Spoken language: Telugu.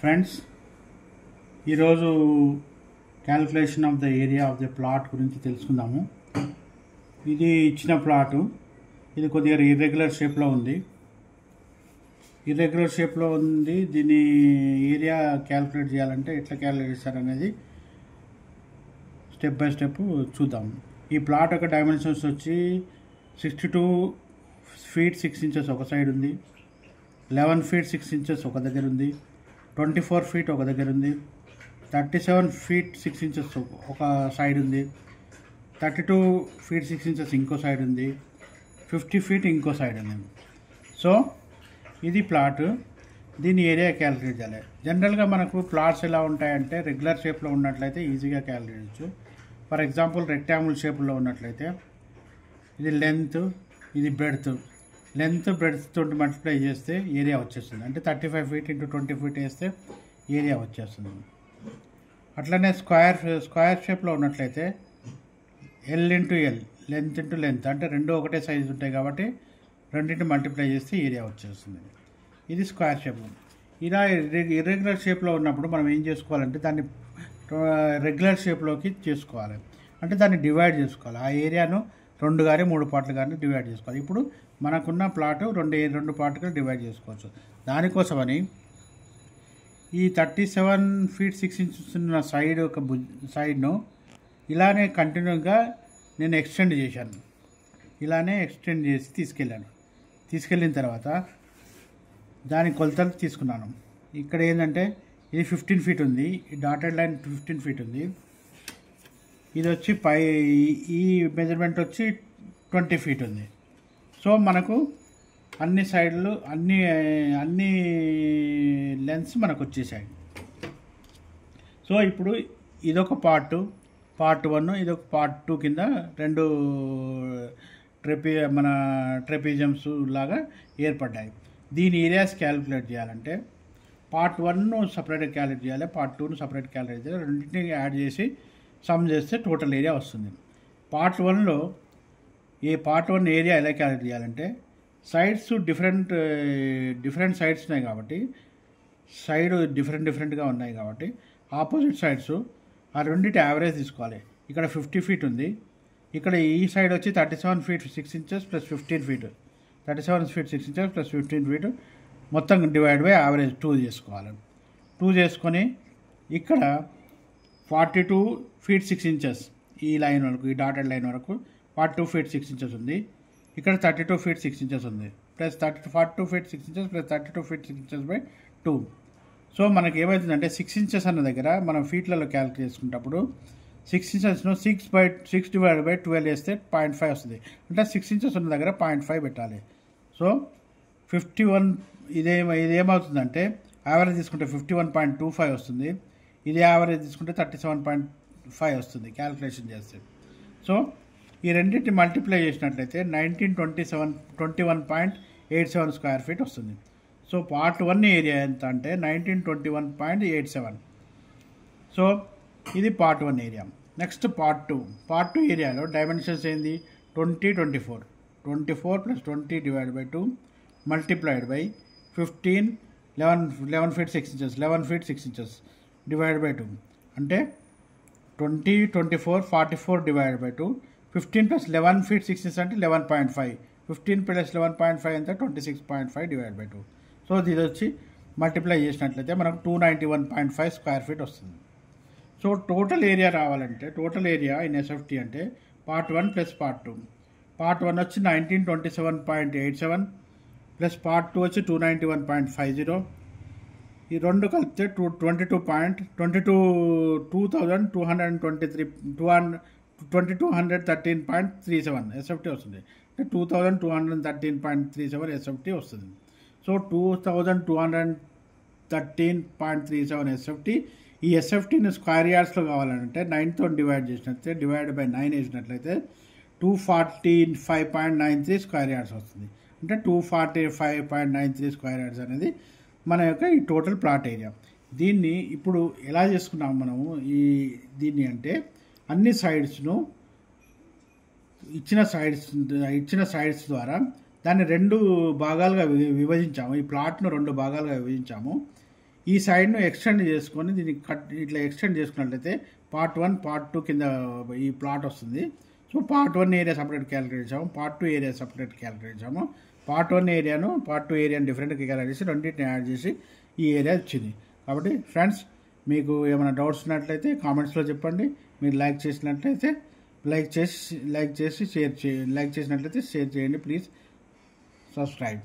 ఫ్రెండ్స్, ఈరోజు calculation of the area of the plot గురించి తెలుసుకుందాము. ఇది ఇచ్చిన ప్లాటు. ఇది కొద్దిగా ఇర్రెగ్యులర్ షేప్లో ఉంది. దీని ఏరియా క్యాలిక్యులేట్ చేయాలంటే ఎట్లా క్యాలిక్యులేట్ చేస్తారనేది స్టెప్ బై స్టెప్ చూద్దాం. ఈ ప్లాట్ యొక్క డైమెన్షన్స్ వచ్చి 62 feet 6 inches ఒక సైడ్ ఉంది, 11 feet 6 inches ఒక దగ్గర ఉంది, 24 feet ఒక దగ్గర ఉంది, 37 feet 6 inches ఒక సైడ్ ఉంది, 32 feet 6 inches ఇంకో సైడ్ ఉంది, 50 feet ఇంకో సైడ్ ఉంది. సో ఇది ప్లాట్. దీని ఏరియా క్యాలిక్యులేట్ చేయాలి. జనరల్గా మనకు ప్లాట్స్ ఎలా ఉంటాయంటే రెగ్యులర్ షేప్లో ఉన్నట్లయితే ఈజీగా క్యాలిక్యులేట్ చేయొచ్చు. ఫర్ ఎగ్జాంపుల్ రెక్టాంగిల్ షేప్లో ఉన్నట్లయితే ఇది లెంత్, ఇది బ్రెడ్త్. బ్రెడ్త్ తోటి మల్టిప్లై చేస్తే ఏరియా వచ్చేస్తుంది. అంటే 35 feet ఇంటూ 20 feet వేస్తే ఏరియా వచ్చేస్తుంది. అట్లనే స్క్వేర్ షేప్లో ఉన్నట్లయితే L into L, length into length, అంటే రెండు ఒకటే సైజు ఉంటాయి కాబట్టి రెండింటిని మల్టిప్లై చేస్తే ఏరియా వచ్చేస్తుంది. ఇది స్క్వేర్ షేప్. ఇలా ఇర్రెగ్యులర్ షేప్లో ఉన్నప్పుడు మనం ఏం చేసుకోవాలంటే దాన్ని రెగ్యులర్ షేప్లోకి చేసుకోవాలి. అంటే దాన్ని డివైడ్ చేసుకోవాలి. ఆ ఏరియాను 2 కానీ 3 పార్ట్లు కానీ డివైడ్ చేసుకోవాలి. ఇప్పుడు మనకున్న ప్లాటు రెండు పార్ట్గా డివైడ్ చేసుకోవచ్చు. దానికోసమని ఈ 37 feet 6 inches ఉన్న సైడ్ను ఇలానే కంటిన్యూగా నేను ఎక్స్టెండ్ చేశాను. ఇలానే ఎక్స్టెండ్ చేసి తీసుకెళ్ళిన తర్వాత దాని కొలతలు తీసుకున్నాను. ఇక్కడ ఏంటంటే ఇది 15 feet ఉంది, ఈ డాటెడ్ లైన్ 15 feet ఉంది. ఇది వచ్చి ఈ మెజర్మెంట్ వచ్చి 20 feet ఉంది. సో మనకు అన్ని సైడ్లు అన్ని లెన్స్ మనకు వచ్చేసాయి. సో ఇప్పుడు ఇదొక పార్ట్ 1, ఇదొక పార్ట్ 2 కింద రెండు ట్రెపిజమ్స్ లాగా ఏర్పడ్డాయి. దీని ఏరియాస్ క్యాలిక్యులేట్ చేయాలంటే పార్ట్ 1ను సపరేట్గా క్యాలిక్యులేట్ చేయాలి, పార్ట్ 2ను సపరేట్ క్యాలిక్యులేట్ చేయాలి. రెండింటిని యాడ్ చేసి సమ్ చేస్తే టోటల్ ఏరియా వస్తుంది. పార్ట్ 1 ఏరియా ఎలా క్యాలిక్యులేట్ చేయాలంటే సైడ్స్ డిఫరెంట్ సైడ్స్ ఉన్నాయి కాబట్టి సైడ్ డిఫరెంట్గా ఉన్నాయి కాబట్టి ఆపోజిట్ సైడ్స్ ఆ రెండింటి యావరేజ్ తీసుకోవాలి. ఇక్కడ 50 feet ఉంది, ఇక్కడ ఈ సైడ్ వచ్చి 37 feet 6 inches plus 15 feet, 37 feet 6 inches plus 15 feet మొత్తం డివైడ్ బై యావరేజ్ 2 చేసుకోవాలి. 2 చేసుకొని ఇక్కడ 42 feet 6 inches ఈ లైన్ వరకు, ఈ డాటెడ్ లైన్ వరకు 42 feet 6 inches ఉంది. ఇక్కడ 32 feet 6 inches ఉంది, plus 42 feet 6 inches plus 32 feet 6 inches by 2. So మనకి ఏమవుతుందంటే 6 inches అన్న దగ్గర మనం ఫీట్లలో క్యాలిక్యులేట్ చేసుకున్నప్పుడు 6 inchesను 6 divided by 12 వేస్తే 0.5 వస్తుంది. అంటే 6 inches ఉన్న దగ్గర 0.5 పెట్టాలి. సో 51 ఇదేమవుతుందంటే యావరేజ్ తీసుకుంటే 51.25 వస్తుంది. ఇది యావరేజ్ తీసుకుంటే 37.5 వస్తుంది క్యాలిక్యులేషన్ చేస్తే. సో ఈ రెండింటిని మల్టిప్లై చేసినట్లయితే 1921.87 square feet వస్తుంది. సో పార్ట్ 1 ఏరియా ఎంత అంటే 1921.87. సో ఇది పార్ట్ 1 ఏరియా. నెక్స్ట్ పార్ట్ 2 ఏరియాలో డైమెన్షన్స్ ఏంది 24 plus 20 divide by 2 multiplied by 15 11 feet 6 inches 11 feet 6 inches divide by 2 అంటే 20 24 44 divide by 2, 15 plus 11 feet 6 inches అంటే 11.5, 15 ప్లస్ 11.5 అంటే 26.5 డివైడ్ బై 2. సో ఇది వచ్చి మల్టిప్లై చేసినట్లయితే మనకు 291.5 square feet వస్తుంది. సో టోటల్ ఏరియా రావాలంటే టోటల్ ఏరియా ఇన్ ఎస్ఎఫ్టీ అంటే పార్ట్ 1 ప్లస్ పార్ట్ 2. పార్ట్ 1 వచ్చి 1927.87 ప్లస్ పార్ట్ 2 వచ్చి 291.50. ఈ రెండు కలిపితే 2213.37 ఎస్ఎఫ్టీ వస్తుంది. అంటే 2213.37 ఎస్ఎఫ్టీ వస్తుంది. So 2213.37 SFT. ఈ ఎస్ఎఫ్టీని స్క్వేర్ యార్డ్స్లో కావాలంటే 9తో డివైడ్ చేసినట్లయితే డివైడ్ బై 9 వేసినట్లయితే 245.93 స్క్వేర్ యార్డ్స్ వస్తుంది. అంటే 245.93 స్క్వేర్ యార్డ్స్ అనేది మన యొక్క ఈ టోటల్ ప్లాట్ ఏరియా. దీన్ని ఇప్పుడు ఎలా చేసుకున్నాము మనము దీన్ని అంటే అన్ని సైడ్స్ను ఇచ్చిన సైడ్స్ ద్వారా దాన్ని 2 భాగాలుగా విభజించాము. ఈ ప్లాట్ను 2 భాగాలుగా విభజించాము. ఈ సైడ్ను ఎక్స్టెండ్ చేసుకొని దీన్ని ఇట్లా ఎక్స్టెండ్ చేసుకున్నట్లయితే పార్ట్ 1 పార్ట్ 2 కింద ఈ ప్లాట్ వస్తుంది. So part 1 area separate calculate చేసాము, పార్ట్ 2 ఏరియా సపరేట్ క్యాలిక్యులేట్ చేసాము. పార్ట్ 1 ఏరియాను పార్ట్ 2 ఏరియాను డిఫరెంట్గా క్యాలిక్యులేట్ చేసి రెండింటిని యాడ్ చేసి ఈ ఏరియా వచ్చింది. కాబట్టి ఫ్రెండ్స్, మీకు ఏమైనా డౌట్స్ ఉన్నట్లయితే కామెంట్స్లో చెప్పండి. మీరు లైక్ చేసినట్లయితే లైక్ చేసినట్లయితే షేర్ చేయండి. Please subscribe.